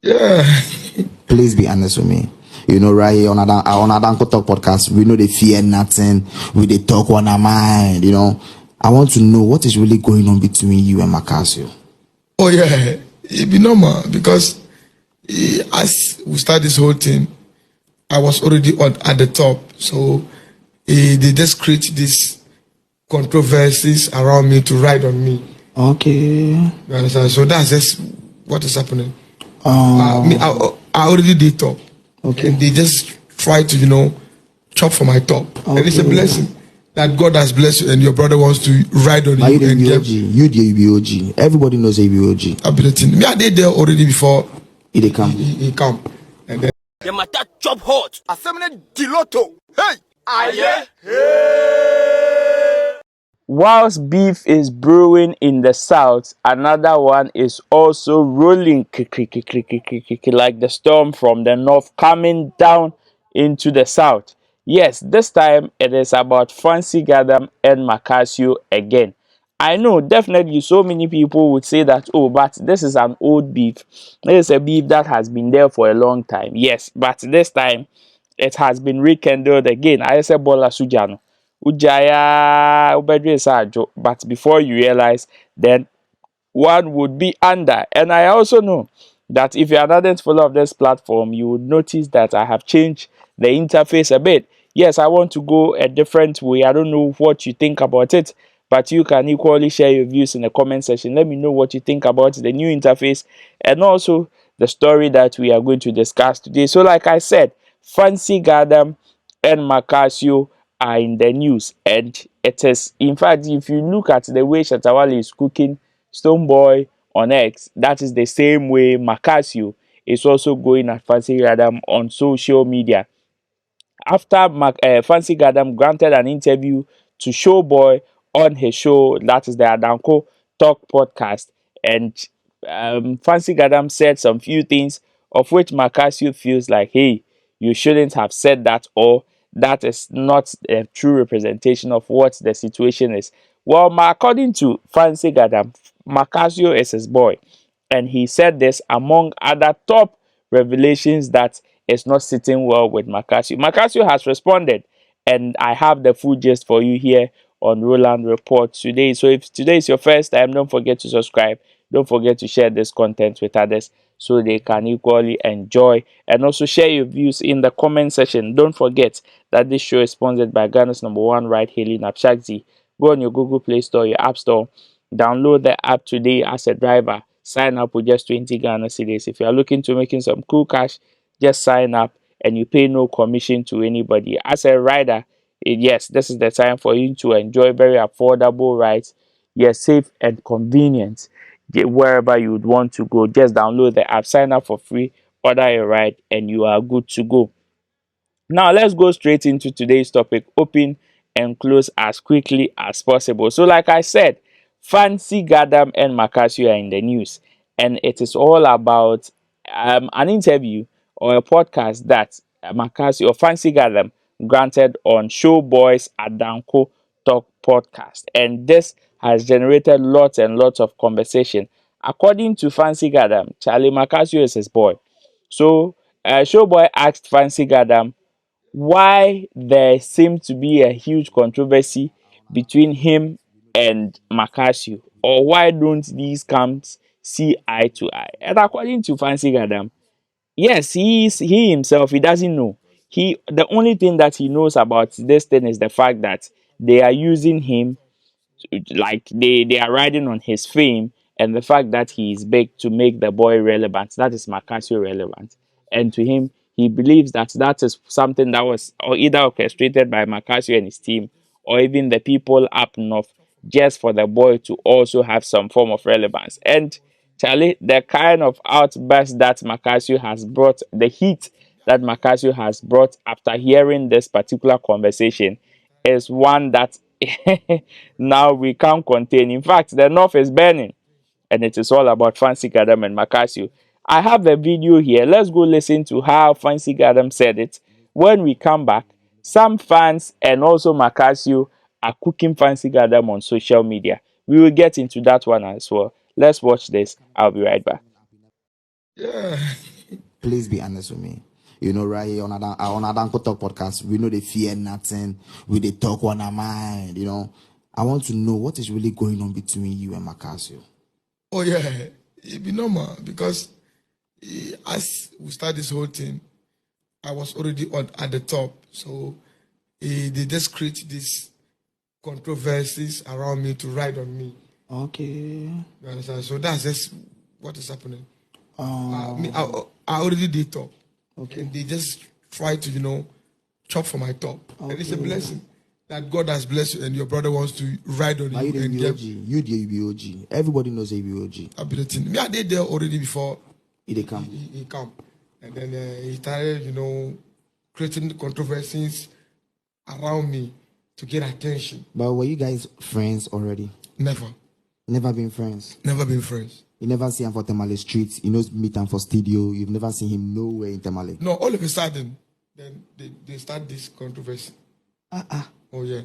Yeah. Please be honest with me. Right here on Adanko Talk podcast, we know they fear nothing. We they talk on our mind. I want to know what is really going on between you and Maccasio. Oh yeah, it be normal because as we start this whole thing, I was already at the top, so they just create these controversies around me to ride on me. Okay. You understand? So that's just what is happening. I already did top. Okay. And they just try to chop for my top, and it's a blessing that God has blessed you, and your brother wants to ride on you. And you be OG. Everybody knows you be OG. Ability. Me, I did there already before. He come. He come, and then the matter chop hot. Assembly diloto. Hey, aye. Whilst beef is brewing in the south, another one is also rolling like the storm from the north coming down into the south. Yes, this time it is about Fancy Gadam and Maccasio again. I know definitely so many people would say that, oh, but this is an old beef. This is a beef that has been there for a long time. Yes, but this time it has been rekindled again. I say Bola Sujano. Ujaya Ubedri Sajo, but before you realize, then one would be under. And I also know that if you're an ardent follower of this platform, you would notice that I have changed the interface a bit. Yes, I want to go a different way. I don't know what you think about it, but you can equally share your views in the comment section. Let me know what you think about the new interface and also the story that we are going to discuss today. So like I said, Fancy Gadam and Maccasio are in the news, and it is, in fact, if you look at the way Shatawale is cooking Stoneboy on X, that is the same way Maccasio is also going at Fancy Gadam on social media. After Fancy Gadam granted an interview to Showboy on his show, that is the Adanko Talk podcast, and Fancy Gadam said some few things of which Maccasio feels like, hey, you shouldn't have said that, or that is not a true representation of what the situation is. Well, according to Fancy Gadam, Maccasio is his boy, and he said this among other top revelations that is not sitting well with Maccasio. Maccasio has responded, and I have the full gist for you here on Roland Report today. So if today is your first time, don't forget to subscribe. Don't forget to share this content with others so they can equally enjoy, and also share your views in the comment section. Don't forget that this show is sponsored by Ghana's #1 ride-hailing app, Shagzy. Go on your Google Play Store, your App Store, download the app today as a driver. Sign up with just 20 Ghana cedis. If you are looking to making some cool cash, just sign up and you pay no commission to anybody. As a rider, yes, this is the time for you to enjoy very affordable rides. Yes, safe and convenient. Wherever you would want to go, just download the app, sign up for free, order a ride, and you are good to go. Now let's go straight into today's topic, open and close as quickly as possible. So like I said, Fancy Gadam and Maccasio are in the news, and it is all about an interview or a podcast that Maccasio or Fancy Gadam granted on Showboy's Adanko Talk podcast, and this has generated lots and lots of conversation. According to Fancy Gadam, Charlie Maccasio is his boy. So Showboy asked Fancy Gadam why there seemed to be a huge controversy between him and Maccasio, or why don't these camps see eye to eye? And according to Fancy Gadam, yes, he himself, he doesn't know. The only thing that he knows about this thing is the fact that they are using him, like they are riding on his fame and the fact that he is big to make the boy relevant. That is Maccasio relevant, and to him, he believes that that is something that was or either orchestrated by Maccasio and his team, or even the people up north, just for the boy to also have some form of relevance. And Charlie, the kind of outburst that Maccasio has brought, the heat that Maccasio has brought after hearing this particular conversation, is one that now we can't contain. In fact, the north is burning, and it is all about Fancy Gadam and Maccasio. I have the video here. Let's go listen to how Fancy Gadam said it. When we come back, some fans and also Maccasio are cooking Fancy Gadam on social media. We will get into that one as well. Let's watch this. I'll be right back. Yeah. Please be honest with me. You know, right here on Uncle Talk podcast, we know they fear nothing. We they talk on our mind. You know, I want to know what is really going on between you and Maccasio. Oh yeah, it be normal because as we start this whole thing, I was already on at the top. So they just create these controversies around me to ride on me. Okay. You understand? So that's just what is happening. Um. I already did top. Okay. And they just try to, chop for my top. And it's a blessing that God has blessed you and your brother wants to ride on Now you you and the get OG. You the OG. Everybody knows you the OG. ability. Me, I did there already before They come. he come. And then he started, creating controversies around me to get attention. But were you guys friends already? Never. Never been friends. Never been friends. You never see him for Tamale Street. You know, meet him for studio. You've never seen him nowhere in Tamale. No, all of a sudden, then they start this controversy. Oh yeah.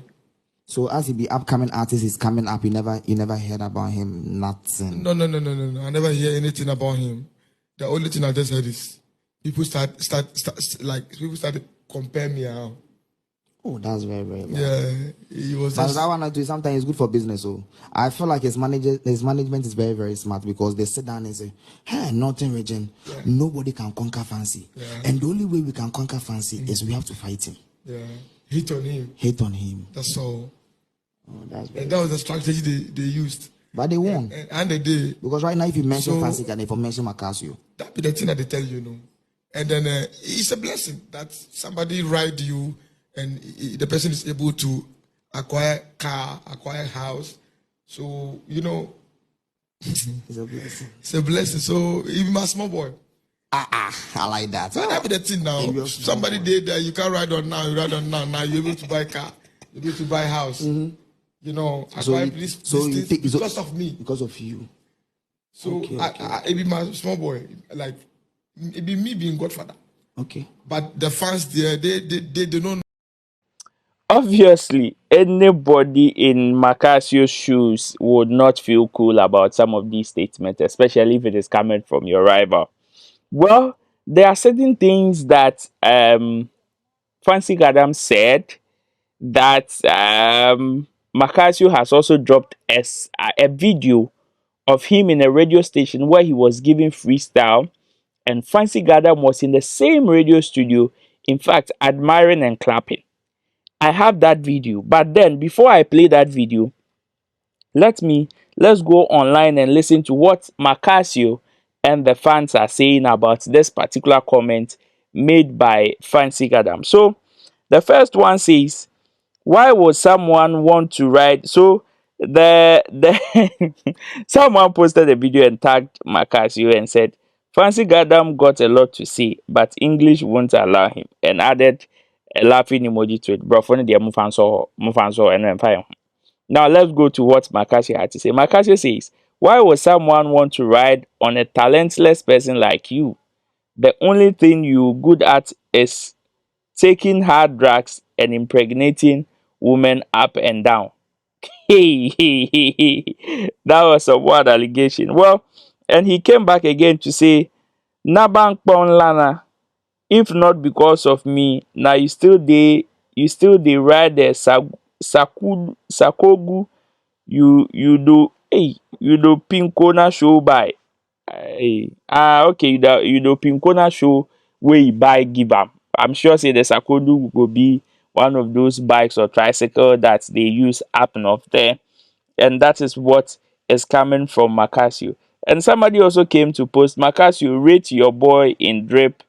So as he be upcoming artist is coming up, you never heard about him. Nothing. No. I never hear anything about him. The only thing I just heard is people start like people started compare me around. Oh, that's very, very bad. Yeah, he was But just, that one I do sometimes it's good for business. So I feel like his management is very, very smart because they sit down and say, "Hey, Northern region, nobody can conquer Fancy, and the only way we can conquer Fancy is we have to fight him. hit on him. Hate on him." That's all. Oh, that's very. And that was the strategy they used. But they won And they did. because right now, if you mention So- Fancy, and if you mention Maccasio, That be the thing that they tell you. And then it's a blessing that somebody ride you and the person is able to acquire car, acquire house. So, it's a blessing. it's a blessing. So, even my small boy. I like that. So that be the thing now. You're Somebody did that. You can't ride on now. You ride on now. Now you're able to buy car. You're able to buy house. Acquire this things because of me. Because of you. So Okay. it be my small boy. Like it be me being Godfather. Okay. But the fans there, they don't know. Obviously, anybody in Maccasio's shoes would not feel cool about some of these statements, especially if it is coming from your rival. Well, there are certain things that Fancy Gadam said that Maccasio has also dropped as a video of him in a radio station where he was giving freestyle, and Fancy Gadam was in the same radio studio, in fact, admiring and clapping. I have that video, but then before I play that video, let's go online and listen to what Maccasio and the fans are saying about this particular comment made by Fancy Gadam. So the first one says, why would someone want to ride? So the someone posted a video and tagged Maccasio and said, Fancy Gadam got a lot to say, but English won't allow him, and added a laughing emoji to it. Bro, funny dear Mufanso and fine. Now let's go to what Maccasio had to say. Maccasio says, why would someone want to ride on a talentless person like you? The only thing you good at is taking hard drugs and impregnating women up and down. Hey, that was a wild allegation. Well, and he came back again to say, Nabang Lana, if not because of me, now you still they ride the Sakogu, you do you do Pinkona show by. Okay, you do Pinkona show where you buy give am. I'm sure say the Sakodu will be one of those bikes or tricycle that they use up north there, and that is what is coming from Maccasio. And somebody also came to post, Maccasio, rate your boy in drip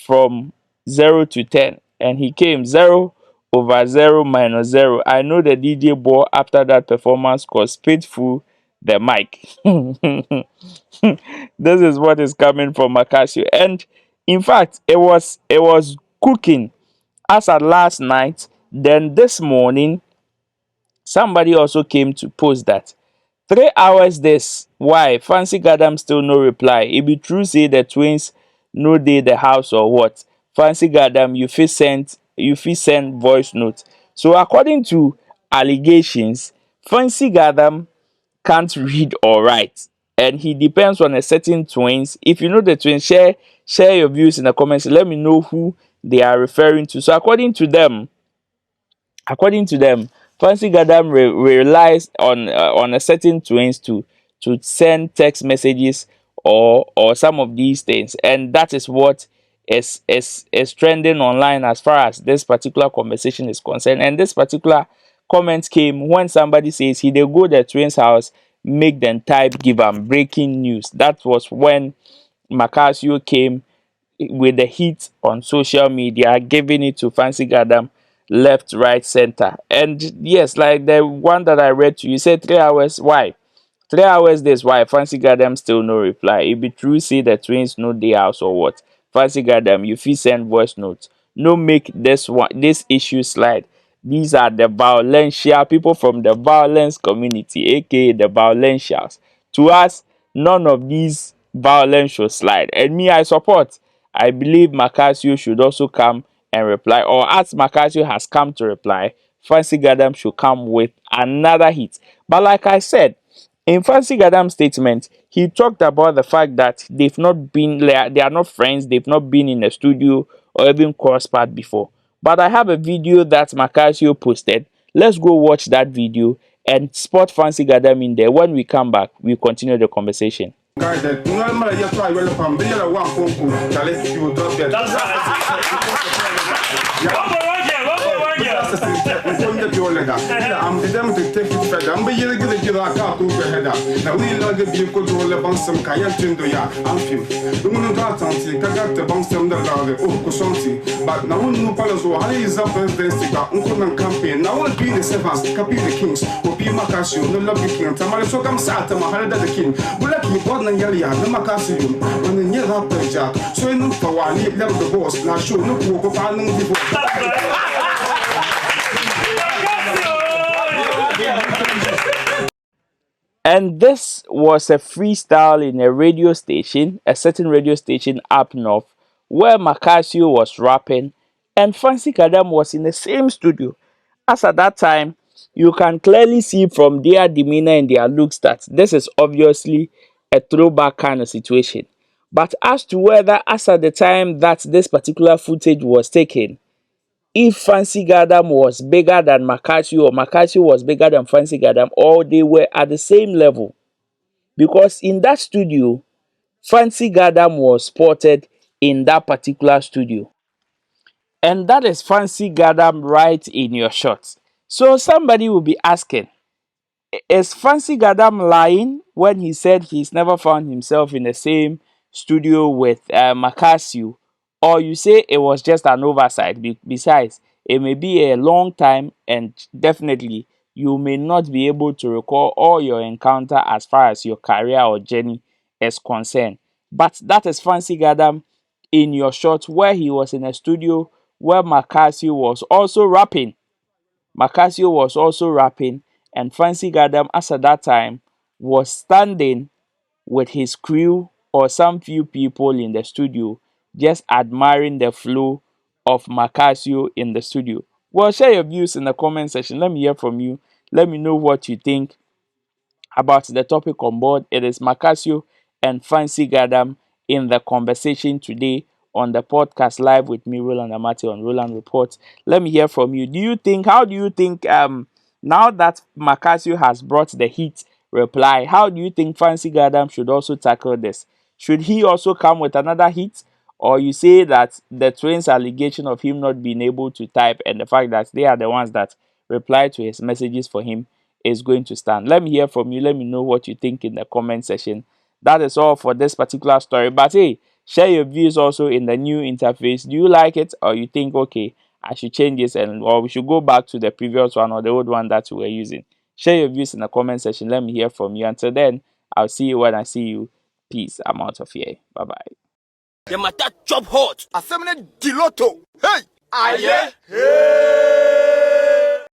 from 0 to 10, and he came 0 over 0 minus 0. I know the DJ boy after that performance was spiteful the mic. This is what is coming from Maccasio, and in fact, it was cooking as at last night. Then this morning, somebody also came to post that 3 hours this. Why? Fancy Gadam still no reply. It be true say the twins no dey the house or what? Fancy Gadam, you fit send voice note. So according to allegations, Fancy Gadam can't read or write. and he depends on a certain twins. If you know the twins, share your views in the comments. Let me know who they are referring to. So according to them, Fancy Gadam relies on a certain twins to send text messages or some of these things, and that is what is trending online as far as this particular conversation is concerned. And this particular comment came when somebody says he dey go the twins house, make them type give am breaking news. That was when Maccasio came with the heat on social media, giving it to Fancy Gadam left, right, center. And yes, like the one that I read to you, said 3 hours. Why? 3 hours this, why? Fancy Gadam still no reply. It be true, say the twins no day house or what? Fancy Gadam, you fit send voice notes. No make this issue slide. These are the violential people from the violence community, aka the violentials. To us, none of these violence should slide. And me, I support. I believe Maccasio should also come and reply, or as Maccasio has come to reply, Fancy Gadam should come with another hit. But like I said, in Fancy Gadam's statement, he talked about the fact that they are not friends, they've not been in a studio or even cross path before. But I have a video that Maccasio posted. Let's go watch that video and spot Fancy Gadam in there. When we come back, we continue the conversation. I'm determined to take it further. I'm going to give a car to the header. Now we love the vehicle to all about some kayak to ya. I'm few. The moon got on to got the bounce on the garden. Oh, Cosonti. But now no palace or how is up as the sticker. Uncle and campaign. Now will be the servants, copy the kings. Will be Maccasio, no love the king. Tamale so come sat and Mahara the king. Will let me born and Yalia, no Maccasio. When the near up the jack. So I know for one, leave the boss. Now show no walk of our people. And this was a freestyle in a radio station, a certain radio station up north, where Maccasio was rapping and Fancy Gadam was in the same studio. As at that time, you can clearly see from their demeanor and their looks that this is obviously a throwback kind of situation. But as to whether, as at the time that this particular footage was taken, if Fancy Gadam was bigger than Maccasio or Maccasio was bigger than Fancy Gadam, or they were at the same level. Because in that studio, Fancy Gadam was spotted in that particular studio. And that is Fancy Gadam right in your shot. So somebody will be asking, is Fancy Gadam lying when he said he's never found himself in the same studio with Maccasio? Or you say it was just an oversight? Besides, it may be a long time and definitely you may not be able to recall all your encounter as far as your career or journey is concerned. But that is Fancy Gadam in your shot, where he was in a studio where Maccasio was also rapping. Maccasio was also rapping, and Fancy Gadam, as at that time, was standing with his crew or some few people in the studio, just admiring the flow of Maccasio in the studio. Well, share your views in the comment section. Let me hear from you. Let me know what you think about the topic on board. It is Maccasio and Fancy Gadam in the conversation today on the podcast live with me, Roland Amati, on Roland Report. Let me hear from you. How do you think now that Maccasio has brought the heat reply, how do you think Fancy Gadam should also tackle this? Should he also come with another hit? Or you say that the twins' allegation of him not being able to type and the fact that they are the ones that reply to his messages for him is going to stand? Let me hear from you. Let me know what you think in the comment section. That is all for this particular story. But hey, share your views also in the new interface. Do you like it, or you think, okay, I should change this, or we should go back to the previous one or the old one that we were using? Share your views in the comment section. Let me hear from you. Until then, I'll see you when I see you. Peace. I'm out of here. Bye bye. The matter chop hot. Assembly Diloto. Hey. Aye. Hey.